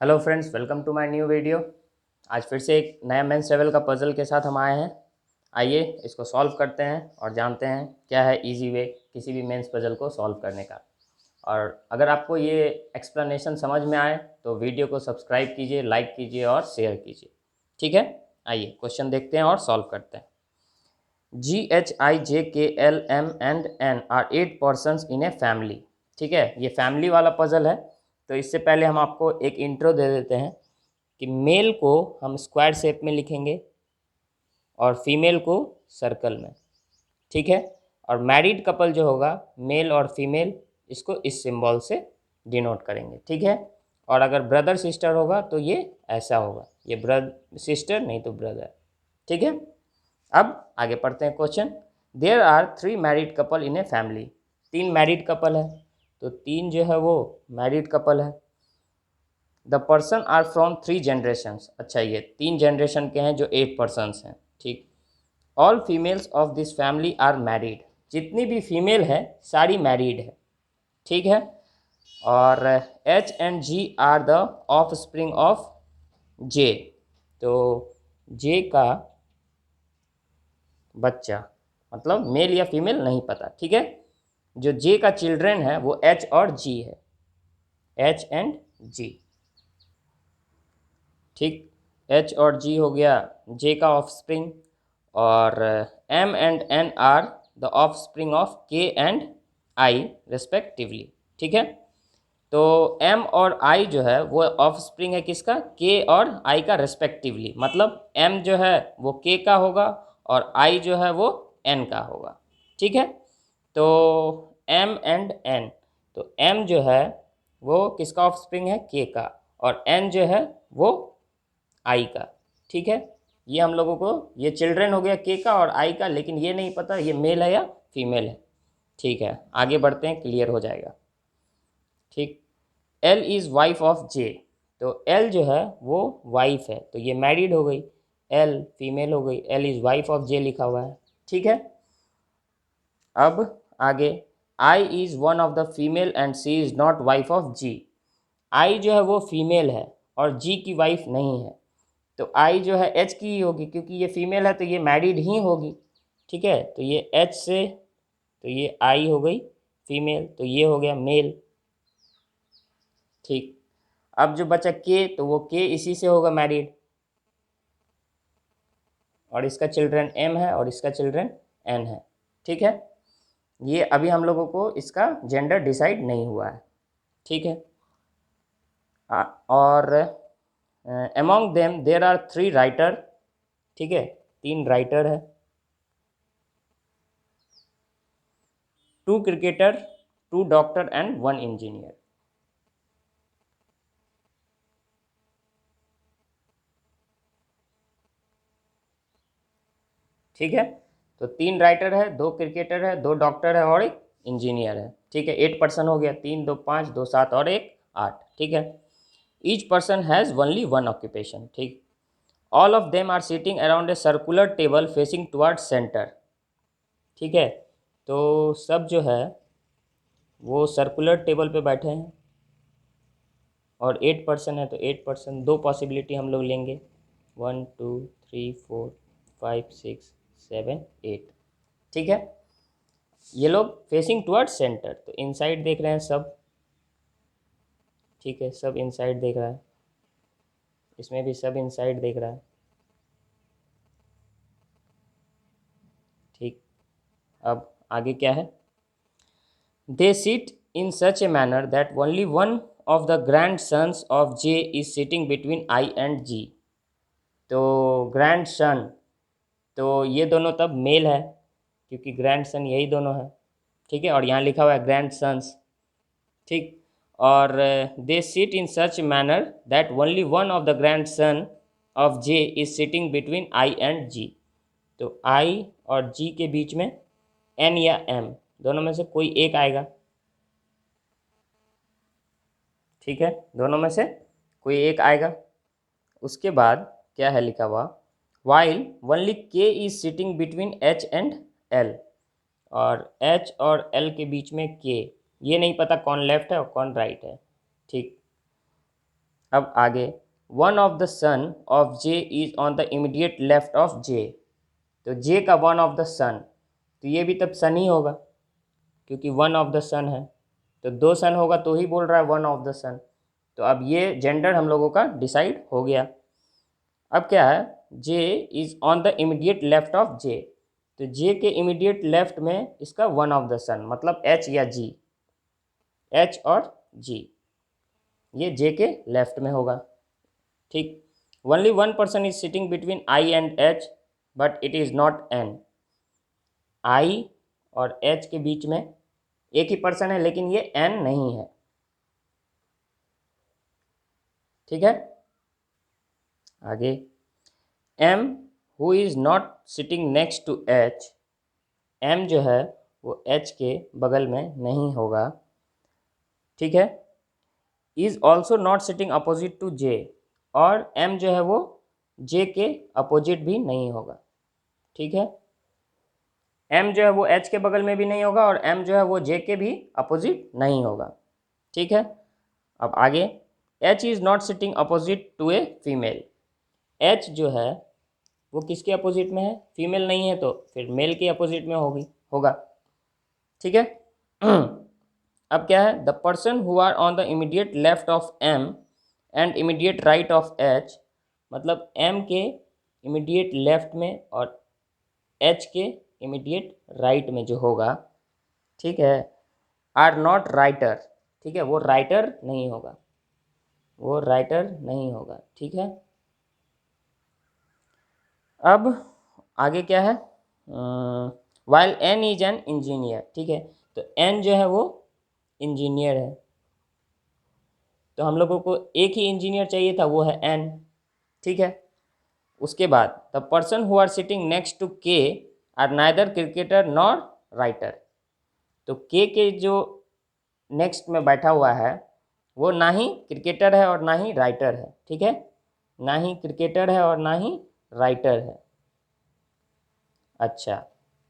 Hello friends, welcome to my new video. आज फिर से एक नया मेंस लेवल का पज़ल के साथ हम आए हैं। आइए इसको सॉल्व करते हैं और जानते हैं क्या है इजी वे किसी भी मेंस पज़ल को सॉल्व करने का। और अगर आपको ये एक्सप्लेनेशन समझ में आए तो वीडियो को सब्सक्राइब कीजिए, लाइक कीजिए और शेयर कीजिए। ठीक है, आइए क्वेश्चन देखते हैं और सॉल्व करते हैं। GHIJKLMN are 8 persons in a family. ठीक है, ये फैमिली वाला पज़ल है। तो इससे पहले हम आपको एक इंट्रो दे देते हैं कि मेल को हम स्क्वायर शेप में लिखेंगे और फीमेल को सर्कल में। ठीक है, और मैरिड कपल जो होगा मेल और फीमेल, इसको इस सिंबल से डिनोट करेंगे। ठीक है, और अगर ब्रदर सिस्टर होगा तो ये ऐसा होगा, ये ब्रदर सिस्टर नहीं तो ब्रदर। ठीक है, अब आगे पढ़ते हैं question. There are 3 married couple in a family. 3 married couple है, तो 3 जो है वो मैरिड कपल है। The person are from 3 generations. अच्छा, ये 3 जनरेशन के हैं जो 8 पर्सनस हैं। ठीक, all females of this family are married. जितनी भी फीमेल है सारी मैरिड है। ठीक है, और H and G are the offspring of J। तो J का बच्चा, मतलब मेल या फीमेल नहीं पता। ठीक है, जो J का चिल्ड्रन है वो H और G है, H एंड G। ठीक, H और G हो गया J का ऑफस्प्रिंग, और M and N are the offspring of K and I respectively. ठीक है, तो M और I जो है वो ऑफस्प्रिंग है किसका, K और I का रेस्पेक्टिवली। मतलब M जो है वो K का होगा और I जो है वो N का होगा। ठीक है, तो M एंड N, तो M जो है वो किसका ऑफस्प्रिंग है, K का, और N जो है वो I का। ठीक है, ये हम लोगों को, ये चिल्ड्रन हो गया K का और I का, लेकिन ये नहीं पता ये मेल है या फीमेल है। ठीक है, आगे बढ़ते हैं, क्लियर हो जाएगा। ठीक, L is wife of J। तो L जो है वो वाइफ है, तो ये मैरिड हो गई, L फीमेल हो गई, L is wife of J लिखा हुआ है। ठीक है, अब आगे, I is one of the female and she is not wife of G। I जो है वो फीमेल है और G की वाइफ नहीं है, तो I जो है H की ही होगी, क्योंकि ये फीमेल है तो ये मैरिड ही होगी। ठीक है, तो ये H से, तो ये I हो गई फीमेल, तो ये हो गया मेल। ठीक, अब जो बचा K, तो वो K इसी से होगा मैरिड, और इसका चिल्ड्रन M है और इसका चिल्ड्रन N है। ठीक है, ये अभी हम लोगों को इसका जेंडर डिसाइड नहीं हुआ है। ठीक है, और among them there are 3 writer. ठीक है, 3 राइटर है, 2 क्रिकेटर, 2 डॉक्टर एंड 1 इंजीनियर। ठीक है, तो 3 राइटर है, 2 क्रिकेटर है, 2 डॉक्टर है और 1 इंजीनियर है। ठीक है, 8 पर्सन हो गया, 3 2 5 2 7 और 1 8। ठीक है, each person has only 1 occupation. ठीक, all of them are sitting around a circular table facing towards centre. ठीक है, तो सब जो है वो सर्कुलर टेबल पे बैठे हैं, और 8 पर्सन है तो 8 पर्सन, 2 पॉसिबिलिटी हम लोग लेंगे, 1 2 3 4 5 6 7 8। ठीक है, ये लोग फेसिंग टुवर्ड्स सेंटर, तो इनसाइड देख रहे हैं सब। ठीक है, सब इनसाइड देख रहा है, इसमें भी सब इनसाइड देख रहा है। ठीक, अब आगे क्या है, they sit in such a manner that only one of the grandsons of J is sitting between I and G. तो ग्रैंड सन, तो ये दोनों तब मेल है, क्योंकि ग्रैंड सन यही दोनों है। ठीक है, और यहाँ लिखा हुआ है ग्रैंड सन्स। ठीक, और they sit in such manner that only one of the grandson of J is sitting between I and G. तो आई और जी के बीच में एन या एम दोनों में से कोई एक आएगा। ठीक है, दोनों में से कोई एक आएगा। उसके बाद क्या है लिखा हुआ, वाइल ओनली के is sitting between H and L. और एच और एल के बीच में के, ये नहीं पता कौन लेफ्ट है और कौन राइट है। ठीक, अब आगे, one of the son of J is on the immediate left of J. तो जे का वन ऑफ द सन, तो ये भी तब सन ही होगा क्योंकि वन ऑफ द सन है। तो दो सन होगा तो ही बोल रहा है वन ऑफ द सन। तो अब ये जेंडर हम लोगों का डिसाइड हो गया। अब क्या है, J is on the immediate left of J. तो जे के इमीडिएट लेफ्ट में इसका वन ऑफ द सन, मतलब एच या जी, एच और जी, ये जे के लेफ्ट में होगा। ठीक, only one person is sitting between I and H but it is not N. I और एच के बीच में एक ही पर्सन है लेकिन ये एन नहीं है। ठीक है, आगे, M who is not sitting next to H. M जो है वो एच के बगल में नहीं होगा। ठीक है, is also not sitting opposite to J. और एम जो है वो जे के अपोजिट भी नहीं होगा। ठीक है, एम जो है वो एच के बगल में भी नहीं होगा और एम जो है वो जे के भी अपोजिट नहीं होगा। ठीक है, अब आगे, H is not sitting opposite to a female. H जो है वो किसके अपोजिट में है, फीमेल नहीं है तो फिर मेल के अपोजिट में होगा। ठीक है, अब क्या है, the person who are on the immediate left of M and immediate right of H. मतलब एम के इमीडिएट लेफ्ट में और एच के इमीडिएट राइट में जो होगा, ठीक है, आर नॉट राइटर। ठीक है, वो राइटर नहीं होगा, वो राइटर नहीं होगा। ठीक है, अब आगे क्या है, while N is an engineer. ठीक है, तो एन जो है वो इंजीनियर है, तो हम लोगों को एक ही इंजीनियर चाहिए था, वो है एन। ठीक है, उसके बाद, the person who are sitting next to K are neither cricketer nor writer. तो के जो नेक्स्ट में बैठा हुआ है वो ना ही क्रिकेटर है और ना ही राइटर है। ठीक है, ना ही क्रिकेटर है और ना ही राइटर है। अच्छा,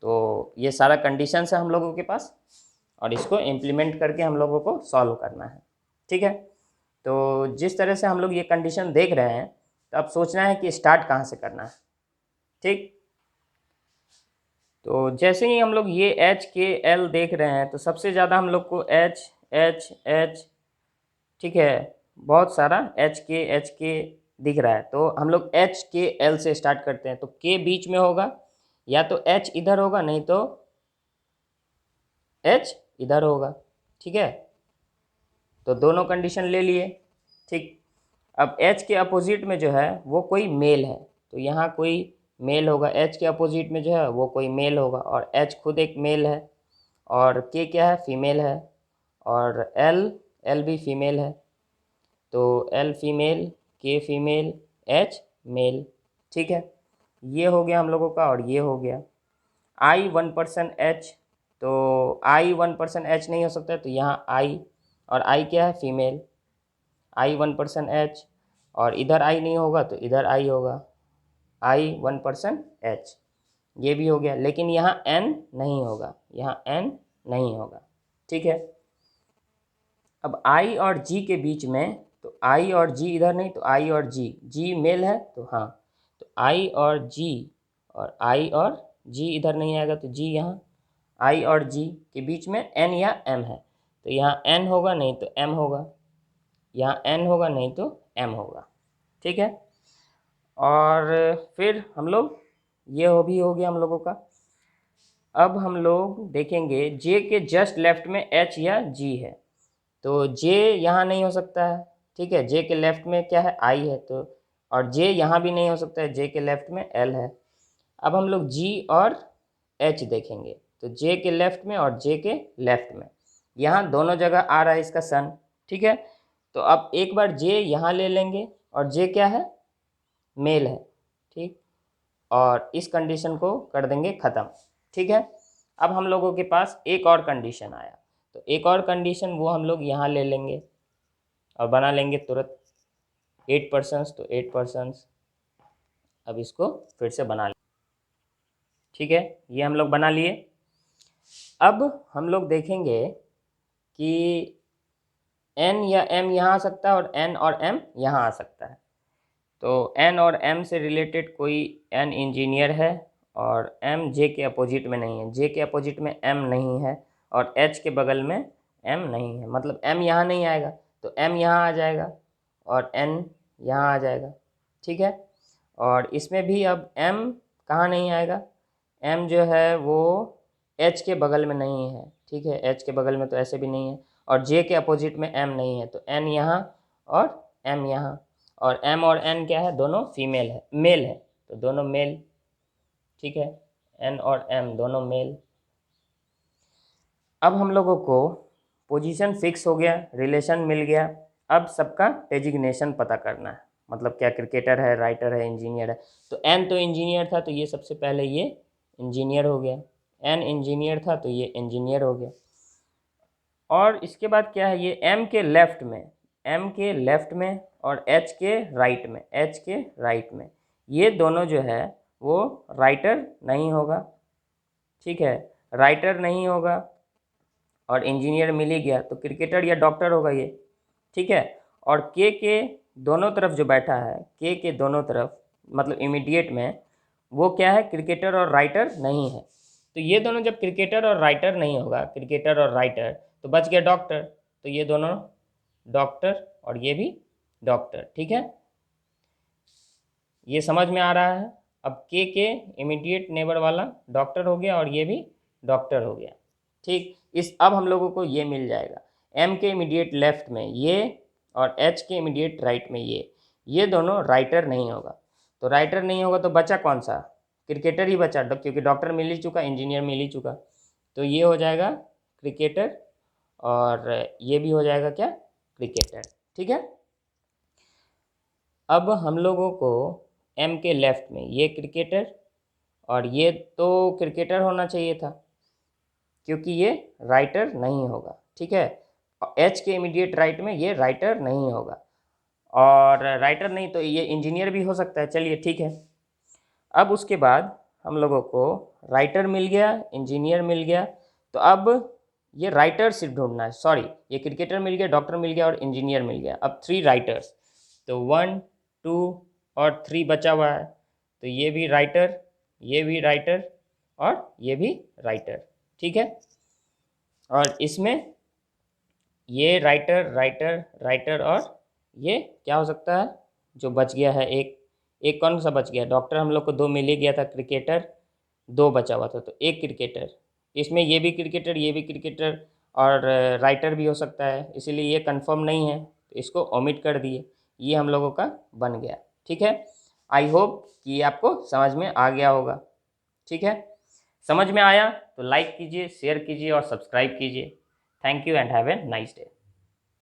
तो ये सारा कंडीशंस है हम लोगों के पास और इसको इम्प्लीमेंट करके हम लोगों को सॉल्व करना है। ठीक है, तो जिस तरह से हम लोग ये कंडीशन देख रहे हैं तो अब सोचना है कि स्टार्ट कहाँ से करना है। ठीक, तो जैसे ही हम लोग ये एच के एल देख रहे हैं तो सबसे ज़्यादा हम लोग को एच एच एच, ठीक है, बहुत सारा एच के दिख रहा है। तो हम लोग एच के एल से स्टार्ट करते हैं। तो के बीच में होगा, या तो एच इधर होगा नहीं तो एच इधर होगा। ठीक है, तो दोनों कंडीशन ले लिए। ठीक, अब एच के अपोजिट में जो है वो कोई मेल है, तो यहाँ कोई मेल होगा। एच के अपोजिट में जो है वो कोई मेल होगा और एच खुद एक मेल है और के क्या है, फीमेल है, और एल एल भी फीमेल है। तो एल फीमेल, के फीमेल, एच मेल। ठीक है, ये हो गया हम लोगों का और ये हो गया। आई 1% एच, तो आई 1% एच नहीं हो सकता है, तो यहाँ आई, और आई क्या है, फीमेल। आई 1% एच, और इधर आई नहीं होगा तो इधर आई होगा, आई 1% एच, ये भी हो गया। लेकिन यहाँ एन नहीं होगा, यहाँ एन नहीं होगा। ठीक है, अब आई और जी के बीच में, तो आई और जी इधर नहीं तो आई और जी, जी मेल है तो हाँ, तो आई और जी, और आई और जी इधर नहीं आएगा तो जी यहाँ, आई और जी के बीच में एन या एम है, तो यहाँ एन होगा नहीं तो एम होगा, यहाँ एन होगा नहीं तो एम होगा। ठीक है, और फिर हम लोग, ये हो गया हम लोगों का। अब हम लोग देखेंगे जे के जस्ट लेफ्ट में एच या जी है, तो जे यहाँ नहीं हो सकता है। ठीक है, जे के लेफ्ट में क्या है, आई है, तो और जे यहाँ भी नहीं हो सकता है, जे के लेफ्ट में एल है। अब हम लोग जी और एच देखेंगे, तो जे के लेफ्ट में और जे के लेफ्ट में, यहाँ दोनों जगह आ रहा है इसका सन। ठीक है, तो अब एक बार जे यहाँ ले लेंगे और जे क्या है, मेल है। ठीक, और इस कंडीशन को कर देंगे ख़त्म। ठीक है, अब हम लोगों के पास एक और कंडीशन आया, तो एक और कंडीशन वो हम लोग यहाँ ले लेंगे और बना लेंगे तुरंत 8%, तो 8%। अब इसको फिर से बना लें। ठीक है, ये हम लोग बना लिए। अब हम लोग देखेंगे कि एन या एम यहाँ आ सकता है और एन और एम यहाँ आ सकता है। तो एन और एम से रिलेटेड कोई एन इंजीनियर है और एम जे के अपोजिट में नहीं है, जे के अपोजिट में एम नहीं है और एच के बगल में एम नहीं है, मतलब एम यहाँ नहीं आएगा तो एम यहाँ आ जाएगा और एन यहाँ आ जाएगा, ठीक है। और इसमें भी अब एम कहाँ नहीं आएगा, एम जो है वो एच के बगल में नहीं है, ठीक है, एच के बगल में तो ऐसे भी नहीं है और जे के अपोजिट में एम नहीं है, तो एन यहाँ और एम यहाँ, और एम और एन क्या है, दोनों फीमेल है, मेल है, तो दोनों मेल, ठीक है, एन और एम दोनों मेल। अब हम लोगों को पोजीशन फिक्स हो गया, रिलेशन मिल गया, अब सबका डेजिग्नेशन पता करना है, मतलब क्या क्रिकेटर है, राइटर है, इंजीनियर है। तो एन तो इंजीनियर था तो ये सबसे पहले ये इंजीनियर हो गया, एन इंजीनियर था तो ये इंजीनियर हो गया। और इसके बाद क्या है, ये एम के लेफ्ट में, एम के लेफ्ट में और एच के राइट में, एच के राइट में, ये दोनों जो है वो राइटर नहीं होगा, ठीक है, राइटर नहीं होगा और इंजीनियर मिल ही गया तो क्रिकेटर या डॉक्टर होगा ये, ठीक है। और के दोनों तरफ जो बैठा है, के दोनों तरफ मतलब इमीडिएट में, वो क्या है, क्रिकेटर और राइटर नहीं है। तो ये दोनों जब क्रिकेटर और राइटर नहीं होगा, क्रिकेटर और राइटर, तो बच गया डॉक्टर, तो ये दोनों डॉक्टर और ये भी डॉक्टर, ठीक है, ये समझ में आ रहा है। अब के इमीडिएट नेबर वाला डॉक्टर हो गया और ये भी डॉक्टर हो गया, ठीक। इस अब हम लोगों को ये मिल जाएगा, एम के इमीडिएट लेफ्ट में ये और एच के इमीडिएट राइट में ये दोनों राइटर नहीं होगा। तो राइटर नहीं होगा तो बचा कौन सा, क्रिकेटर ही बचा, क्योंकि डॉक्टर मिल ही चुका, इंजीनियर मिल ही चुका, तो ये हो जाएगा क्रिकेटर और ये भी हो जाएगा क्या, क्रिकेटर, ठीक है। अब हम लोगों को एम के लेफ्ट में ये क्रिकेटर और ये तो क्रिकेटर होना चाहिए था क्योंकि ये राइटर नहीं होगा, ठीक है, एच के इमीडिएट राइट में ये राइटर नहीं होगा और राइटर नहीं तो ये इंजीनियर भी हो सकता है, चलिए ठीक है। अब उसके बाद हम लोगों को राइटर मिल गया, इंजीनियर मिल गया, तो अब ये राइटर सिर्फ ढूंढना है, सॉरी, ये क्रिकेटर मिल गया, डॉक्टर मिल गया और इंजीनियर मिल गया, अब 3 राइटर्स, तो 1 2 और 3 बचा हुआ है, तो ये भी राइटर, ये भी राइटर और ये भी राइटर, ठीक है। और इसमें ये राइटर राइटर राइटर और ये क्या हो सकता है, जो बच गया है एक कौन सा बच गया, डॉक्टर हम लोग को 2 मिल ही गया था, क्रिकेटर 2 बचा हुआ था, तो एक क्रिकेटर, इसमें ये भी क्रिकेटर, ये भी क्रिकेटर और राइटर भी हो सकता है, इसीलिए ये कंफर्म नहीं है तो इसको ओमिट कर दिए, ये हम लोगों का बन गया, ठीक है। आई होप कि ये आपको समझ में आ गया होगा, ठीक है। समझ में आया तो लाइक कीजिए, शेयर कीजिए और सब्सक्राइब कीजिए। Thank you and have a nice day.